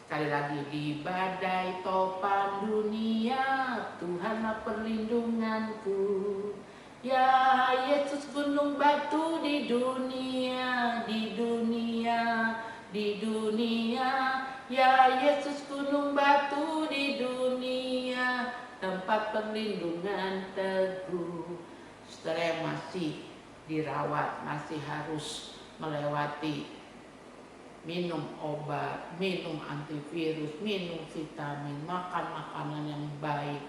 sekali lagi, di badai topan dunia, Tuhanlah perlindunganku. Ya Yesus gunung batu di dunia, di dunia, di dunia. Ya Yesus gunung batu di dunia, tempat perlindungan teguh. Saudara yang masih dirawat, masih harus melewati minum obat, minum antivirus, minum vitamin, makan makanan yang baik.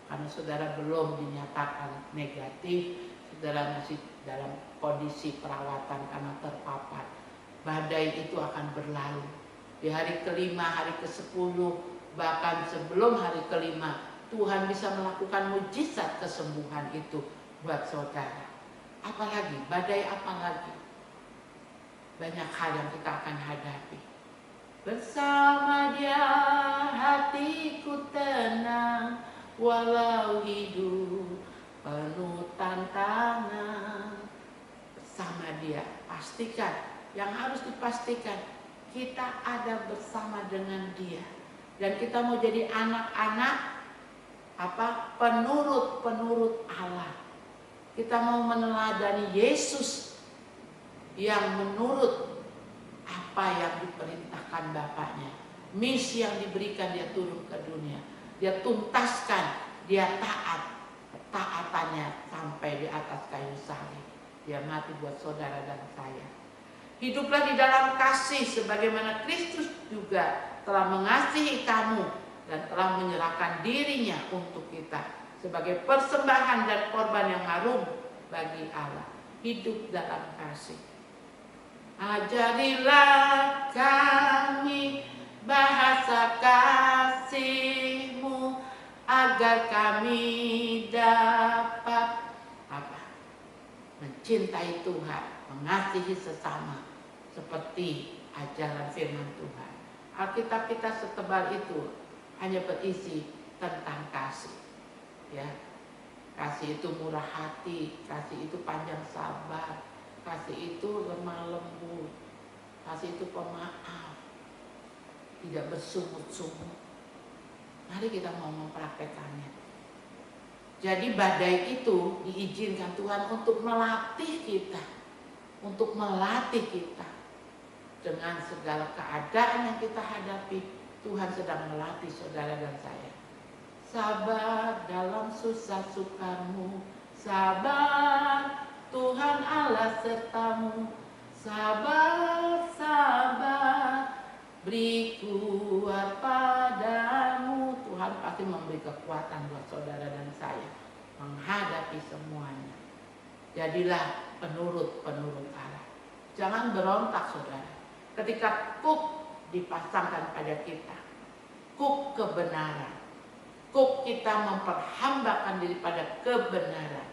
Karena saudara belum dinyatakan negatif, saudara masih dalam kondisi perawatan karena terpapar. Badai itu akan berlalu. Di hari kelima, hari ke-10, bahkan sebelum hari kelima, Tuhan bisa melakukan mujizat kesembuhan itu buat saudara. Apalagi, badai apalagi? Banyak hal yang kita akan hadapi. Bersama Dia hatiku tenang, walau hidup penuh tantangan. Bersama Dia, pastikan, yang harus dipastikan, kita ada bersama dengan Dia. Dan kita mau jadi anak-anak penurut Allah. Kita mau meneladani Yesus yang menurut apa yang diperintahkan Bapaknya. Misi yang diberikan Dia turun ke dunia. Dia tuntaskan, Dia taatannya sampai di atas kayu salib. Dia mati buat saudara dan saya. Hiduplah di dalam kasih sebagaimana Kristus juga telah mengasihi kamu dan telah menyerahkan dirinya untuk kita sebagai persembahan dan korban yang harum bagi Allah. Hidup dalam kasih. Ajarilah kami bahasa kasih-Mu agar kami dapat mencintai Tuhan, mengasihi sesama seperti ajaran firman Tuhan. Alkitab kita setebal itu hanya berisi tentang kasih. Ya. Kasih itu murah hati, kasih itu panjang sabar, kasih itu lemah lembut, kasih itu pemaaf, tidak bersungut-sungut. Mari kita mau mempraktekannya. Jadi badai itu diizinkan Tuhan untuk melatih kita, dengan segala keadaan yang kita hadapi. Tuhan sedang melatih saudara dan saya. Sabar dalam susah sukamu, sabar, Tuhan Allah sertamu. Sabar, sabar, beri kuat padamu. Tuhan pasti memberi kekuatan buat saudara dan saya menghadapi semuanya. Jadilah penurut-penurut Allah. Jangan berontak saudara. Ketika kuk dipasangkan pada kita, kuk kebenaran. Kuk kita memperhambakan diri pada kebenaran.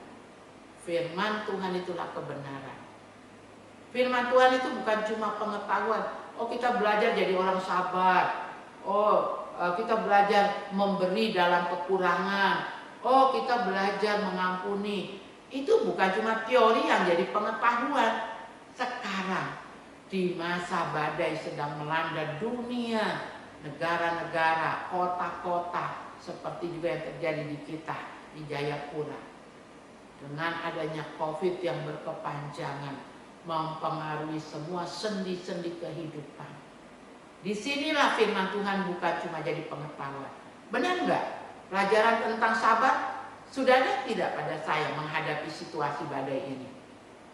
Firman Tuhan itulah kebenaran. Firman Tuhan itu bukan cuma pengetahuan. Oh, kita belajar jadi orang sabar. Oh, kita belajar memberi dalam kekurangan. Oh, kita belajar mengampuni. Itu bukan cuma teori yang jadi pengetahuan. Sekarang di masa badai sedang melanda dunia, negara-negara, kota-kota, seperti juga yang terjadi di kita di Jayapura. Dengan adanya COVID yang berkepanjangan, mempengaruhi semua sendi-sendi kehidupan. Disinilah firman Tuhan bukan cuma jadi pengetahuan. Benar nggak? Pelajaran tentang sabar sudah ada tidak pada saya menghadapi situasi badai ini?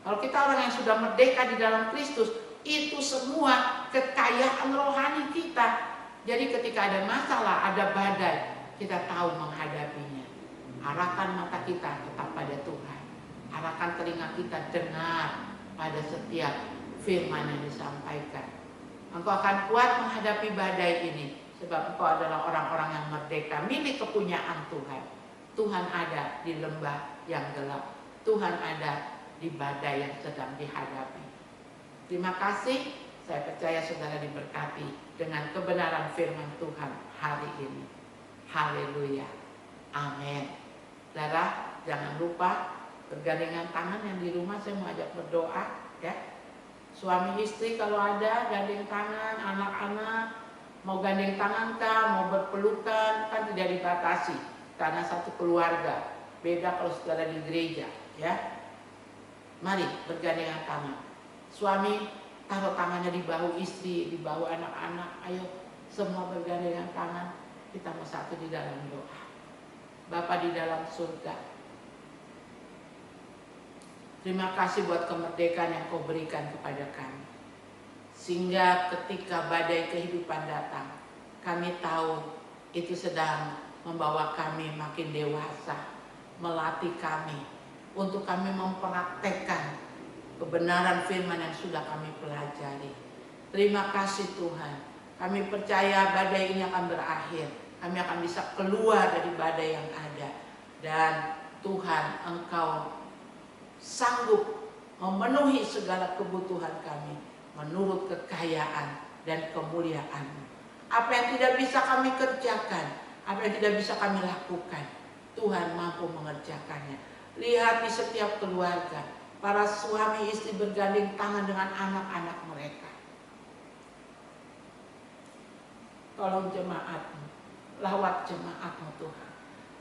Kalau kita orang yang sudah merdeka di dalam Kristus, itu semua kekayaan rohani kita. Jadi ketika ada masalah, ada badai, kita tahu menghadapinya. Arahkan mata kita tetap pada Tuhan. Arahkan telinga kita dengar pada setiap firman yang disampaikan. Engkau akan kuat menghadapi badai ini, sebab engkau adalah orang-orang yang merdeka, milik kepunyaan Tuhan. Tuhan ada di lembah yang gelap. Tuhan ada di badai yang sedang dihadapi. Terima kasih. Saya percaya saudara diberkati dengan kebenaran firman Tuhan hari ini. Haleluya. Amin. Saudara, jangan lupa bergandengan tangan. Yang di rumah saya mau ajak berdoa, ya. Suami istri kalau ada gandeng tangan, anak-anak mau gandeng tangan kah, mau berpelukan, kan tidak dibatasi karena satu keluarga. Beda kalau saudara di gereja, ya. Mari bergandengan tangan. Suami taruh tangannya di bahu istri, di bahu anak-anak. Ayo semua bergandengan tangan. Kita mau satu di dalam doa. Bapa di dalam surga, terima kasih buat kemerdekaan yang kau berikan kepada kami. Sehingga ketika badai kehidupan datang, kami tahu itu sedang membawa kami makin dewasa, melatih kami untuk kami mempraktekkan kebenaran firman yang sudah kami pelajari. Terima kasih Tuhan. Kami percaya badai ini akan berakhir. Kami akan bisa keluar dari badai yang ada. Dan Tuhan, Engkau sanggup memenuhi segala kebutuhan kami menurut kekayaan dan kemuliaan-Mu. Apa yang tidak bisa kami kerjakan, apa yang tidak bisa kami lakukan, Tuhan mampu mengerjakannya. Lihat di setiap keluarga, para suami istri bergandeng tangan dengan anak-anak mereka. Tolong jemaat-Mu, lawat jemaat-Mu Tuhan.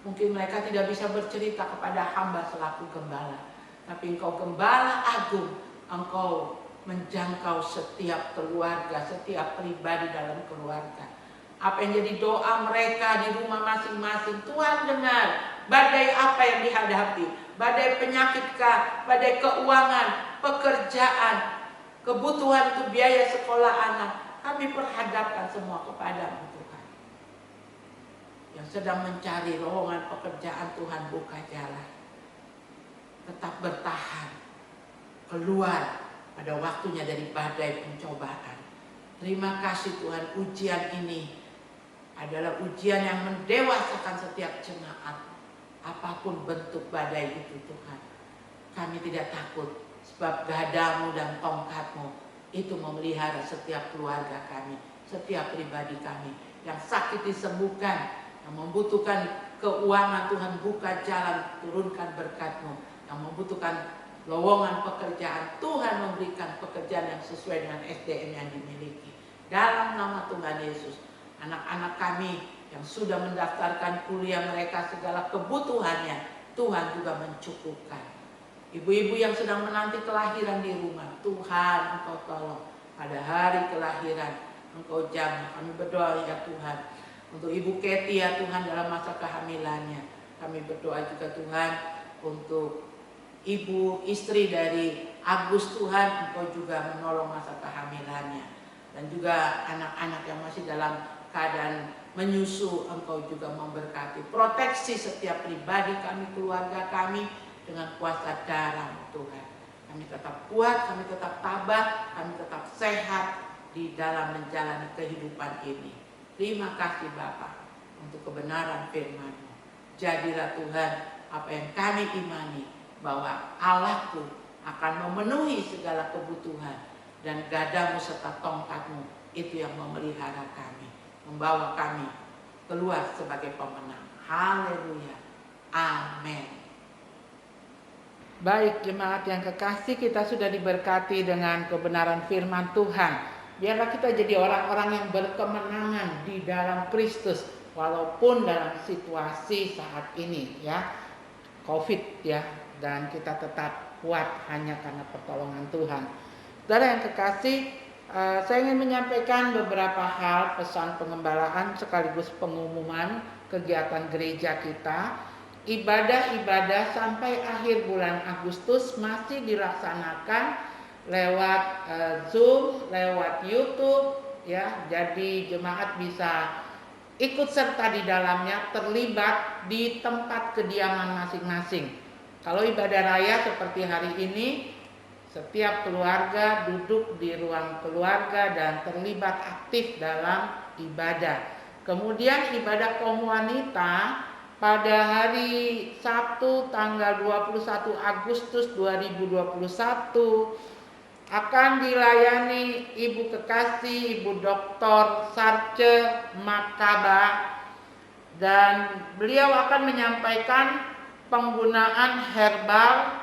Mungkin mereka tidak bisa bercerita kepada hamba selaku gembala, tapi Engkau gembala agung, Engkau menjangkau setiap keluarga, setiap pribadi dalam keluarga. Apa yang jadi doa mereka di rumah masing-masing, Tuhan dengar. Badai apa yang dihadapi? Badai penyakitkah? Badai keuangan, pekerjaan, kebutuhan untuk biaya sekolah anak. Kami perhadapkan semua kepada-Mu Tuhan. Yang sedang mencari lowongan pekerjaan, Tuhan buka jalan. Tetap bertahan, keluar pada waktunya dari badai pencobaan. Terima kasih Tuhan, ujian ini adalah ujian yang mendewasakan setiap jemaat. Apapun bentuk badai itu Tuhan, kami tidak takut, sebab gadamu dan tongkat-Mu itu memelihara setiap keluarga kami, setiap pribadi kami. Yang sakit disembuhkan, yang membutuhkan keuangan Tuhan buka jalan, turunkan berkat-Mu. Yang membutuhkan lowongan pekerjaan, Tuhan memberikan pekerjaan yang sesuai dengan SDM yang dimiliki. Dalam nama Tuhan Yesus, anak-anak kami yang sudah mendaftarkan kuliah mereka segala kebutuhannya, Tuhan juga mencukupkan. Ibu-ibu yang sedang menanti kelahiran di rumah, Tuhan Engkau tolong. Pada hari kelahiran Engkau jamah. Kami berdoa ya Tuhan untuk Ibu Keti ya Tuhan dalam masa kehamilannya. Kami berdoa juga Tuhan untuk ibu istri dari Agus, Tuhan Engkau juga menolong masa kehamilannya. Dan juga anak-anak yang masih dalam keadaan menyusu, Engkau juga memberkati. Proteksi setiap pribadi kami, keluarga kami dengan kuasa darah Tuhan. Kami tetap kuat, kami tetap tabah, kami tetap sehat di dalam menjalani kehidupan ini. Terima kasih Bapa untuk kebenaran firman-Mu. Jadilah Tuhan apa yang kami imani, bahwa Allahku akan memenuhi segala kebutuhan, dan gadamu serta tongkatmu itu yang memelihara kami, membawa kami keluar sebagai pemenang. Haleluya. Amin. Baik jemaat yang kekasih, kita sudah diberkati dengan kebenaran firman Tuhan. Biarlah kita jadi orang-orang yang berkemenangan di dalam Kristus, walaupun dalam situasi saat ini ya, COVID ya, dan kita tetap kuat hanya karena pertolongan Tuhan. Saudara yang kekasih, saya ingin menyampaikan beberapa hal, pesan pengembalaan sekaligus pengumuman kegiatan gereja kita. Ibadah-ibadah sampai akhir bulan Agustus masih dilaksanakan lewat Zoom, lewat YouTube ya. Jadi jemaat bisa ikut serta di dalamnya, terlibat di tempat kediaman masing-masing. Kalau ibadah raya seperti hari ini, setiap keluarga duduk di ruang keluarga dan terlibat aktif dalam ibadah. Kemudian ibadah kaum wanita pada hari Sabtu tanggal 21 Agustus 2021 akan dilayani Ibu Kekasih, Ibu Dr. Sarce Makaba, dan beliau akan menyampaikan penggunaan herbal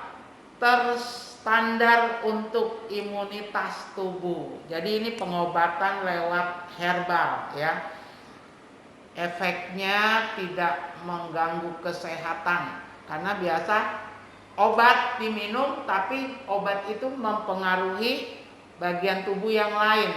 terstandar untuk imunitas tubuh. Jadi ini pengobatan lewat herbal ya. Efeknya tidak mengganggu kesehatan, karena biasa obat diminum tapi obat itu mempengaruhi bagian tubuh yang lain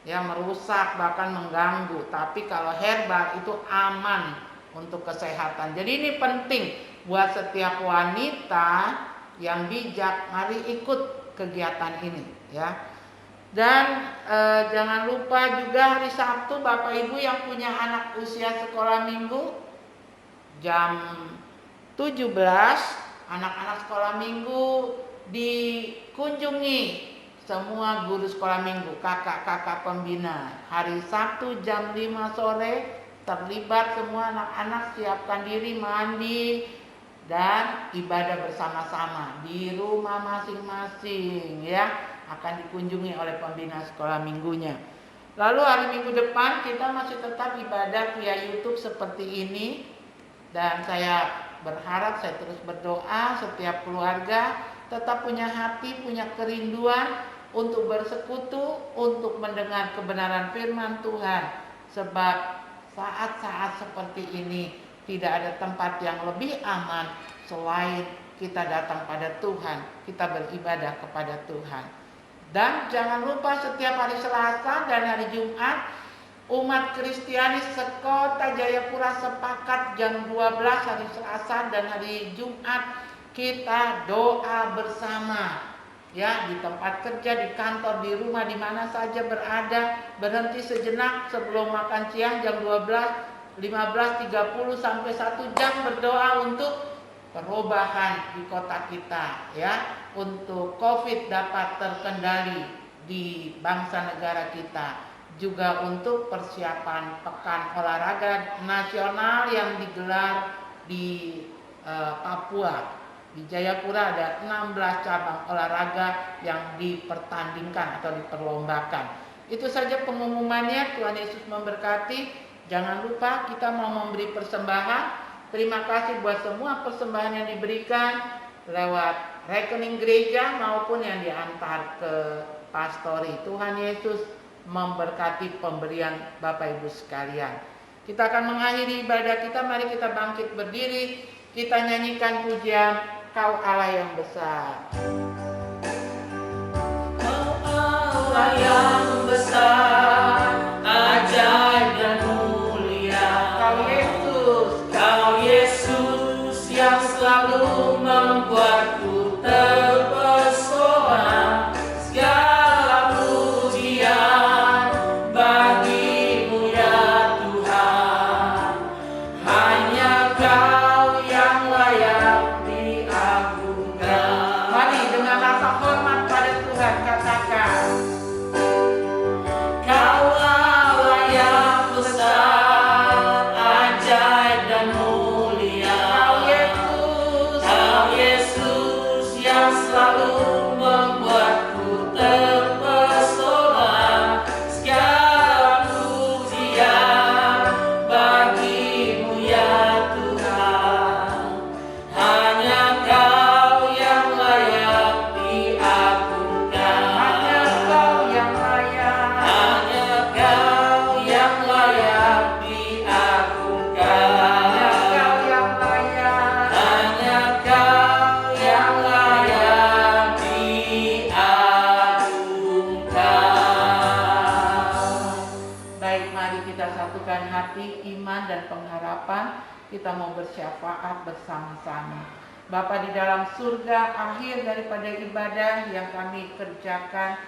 ya, merusak bahkan mengganggu. Tapi kalau herbal itu aman untuk kesehatan. Jadi ini penting buat setiap wanita yang bijak. Mari ikut kegiatan ini ya. Dan jangan lupa juga hari Sabtu Bapak Ibu yang punya anak usia sekolah minggu, jam 17 anak-anak sekolah minggu dikunjungi semua guru sekolah minggu, kakak-kakak pembina. Hari Sabtu jam 5 sore terlibat semua anak-anak, siapkan diri mandi dan ibadah bersama-sama di rumah masing-masing ya. Akan dikunjungi oleh pembina sekolah minggunya. Lalu hari Minggu depan kita masih tetap ibadah via YouTube seperti ini. Dan saya berharap, saya terus berdoa setiap keluarga tetap punya hati, punya kerinduan untuk bersekutu, untuk mendengar kebenaran firman Tuhan. Sebab saat-saat seperti ini tidak ada tempat yang lebih aman selain kita datang pada Tuhan, kita beribadah kepada Tuhan. Dan jangan lupa setiap hari Selasa dan hari Jumat umat Kristiani sekota Jayapura sepakat jam 12 hari Selasa dan hari Jumat kita doa bersama ya, di tempat kerja, di kantor, di rumah, di mana saja berada. Berhenti sejenak sebelum makan siang jam 12, 15.30 sampai 1 jam berdoa untuk perubahan di kota kita ya, untuk COVID dapat terkendali di bangsa negara kita, juga untuk persiapan Pekan Olahraga Nasional yang digelar di Papua. Di Jayapura ada 16 cabang olahraga yang dipertandingkan atau diperlombakan. Itu saja pengumumannya. Tuhan Yesus memberkati. Jangan lupa kita mau memberi persembahan. Terima kasih buat semua persembahan yang diberikan lewat rekening gereja maupun yang diantar ke pastori. Tuhan Yesus memberkati pemberian Bapak Ibu sekalian. Kita akan mengakhiri ibadah kita. Mari kita bangkit berdiri. Kita nyanyikan pujian Kau Allah yang besar. Kau Allah yang besar, ajaib dan mulia. Kau Yesus, Kau Yesus yang selalu membuatku terpesona. Segala pujian bagimu ya Tuhan. Hanya Kau yang layak diagungkan. mari dengan hati, iman, dan pengharapan, kita mau bersyafaat bersama-sama. Bapa di dalam surga, akhir daripada ibadah yang kami kerjakan,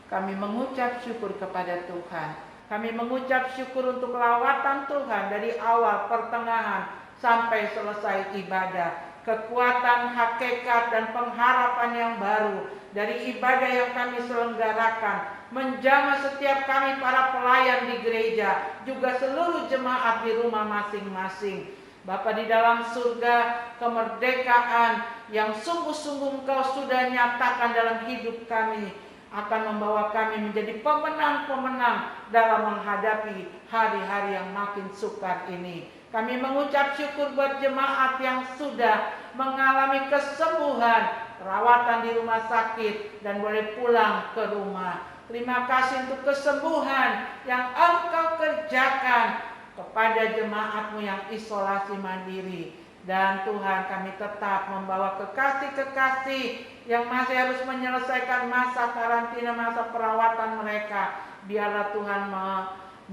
kami mengucap syukur kepada Tuhan. Kami mengucap syukur untuk lawatan Tuhan dari awal, pertengahan, sampai selesai ibadah. Kekuatan, hakikat, dan pengharapan yang baru dari ibadah yang kami selenggarakan menjamah setiap kami para pelayan di gereja, juga seluruh jemaat di rumah masing-masing. Bapa di dalam surga, kemerdekaan yang sungguh-sungguh Engkau sudah nyatakan dalam hidup kami akan membawa kami menjadi pemenang-pemenang dalam menghadapi hari-hari yang makin sukar ini. Kami mengucap syukur buat jemaat yang sudah mengalami kesembuhan, perawatan di rumah sakit, dan boleh pulang ke rumah. Terima kasih untuk kesembuhan yang Engkau kerjakan kepada jemaat-Mu yang isolasi mandiri. Dan Tuhan, kami tetap membawa kekasih-kekasih yang masih harus menyelesaikan masa karantina, masa perawatan mereka. Biarlah Tuhan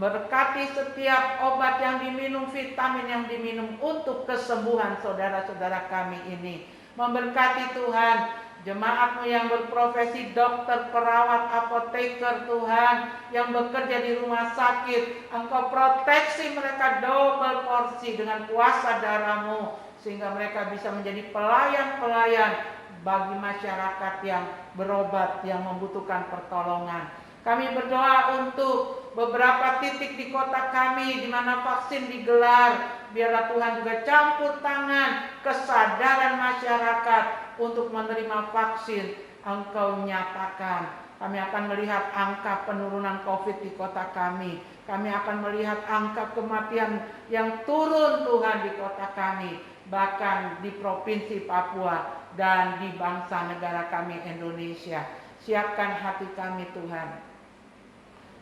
berkati setiap obat yang diminum, vitamin yang diminum untuk kesembuhan saudara-saudara kami ini. Memberkati Tuhan jemaat-Mu yang berprofesi dokter, perawat, apoteker Tuhan, yang bekerja di rumah sakit. Engkau proteksi mereka double porsi dengan kuasa darah-Mu, sehingga mereka bisa menjadi pelayan-pelayan bagi masyarakat yang berobat, yang membutuhkan pertolongan. Kami berdoa untuk beberapa titik di kota kami di mana vaksin digelar. Biarlah Tuhan juga campur tangan kesadaran masyarakat untuk menerima vaksin. Engkau nyatakan kami akan melihat angka penurunan COVID di kota kami. Kami akan melihat angka kematian yang turun Tuhan di kota kami, bahkan di provinsi Papua dan di bangsa negara kami Indonesia. Siapkan hati kami Tuhan.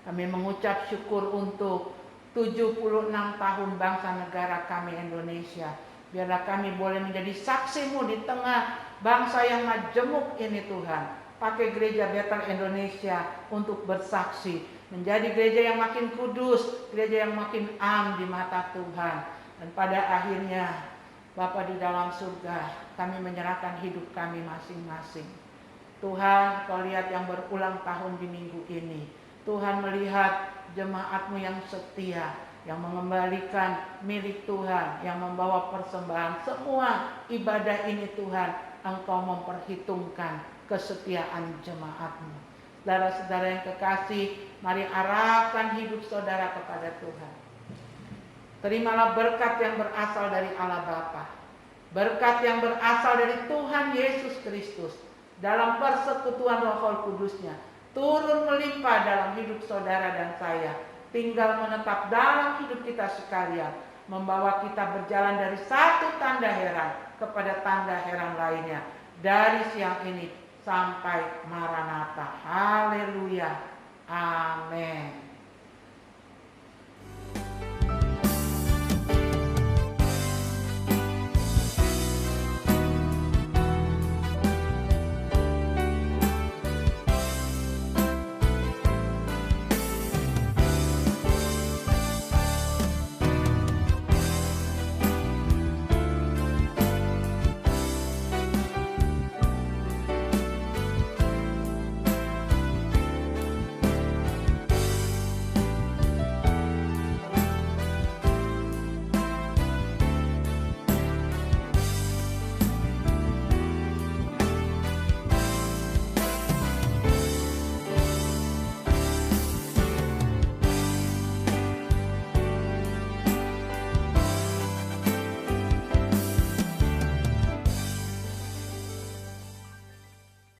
Kami mengucap syukur untuk 76 tahun bangsa negara kami Indonesia. Biarlah kami boleh menjadi saksi-Mu di tengah bangsa yang majemuk ini Tuhan. Pakai gereja Bethel Indonesia untuk bersaksi. Menjadi gereja yang makin kudus, gereja yang makin am di mata Tuhan. Dan pada akhirnya, Bapa di dalam surga, kami menyerahkan hidup kami masing-masing. Tuhan, Kau lihat yang berulang tahun di minggu ini. Tuhan melihat jemaat-Mu yang setia, yang mengembalikan milik Tuhan, yang membawa persembahan. Semua ibadah ini Tuhan, Engkau memperhitungkan kesetiaan jemaat-Mu. Saudara-saudara yang kekasih, mari arahkan hidup saudara kepada Tuhan. Terimalah berkat yang berasal dari Allah Bapa, berkat yang berasal dari Tuhan Yesus Kristus dalam persekutuan Roh Kudus-Nya, turun melimpah dalam hidup saudara dan saya, tinggal menetap dalam hidup kita sekalian, membawa kita berjalan dari satu tanda heran kepada tanda heran lainnya, dari siang ini sampai Maranatha. Haleluya. Amin.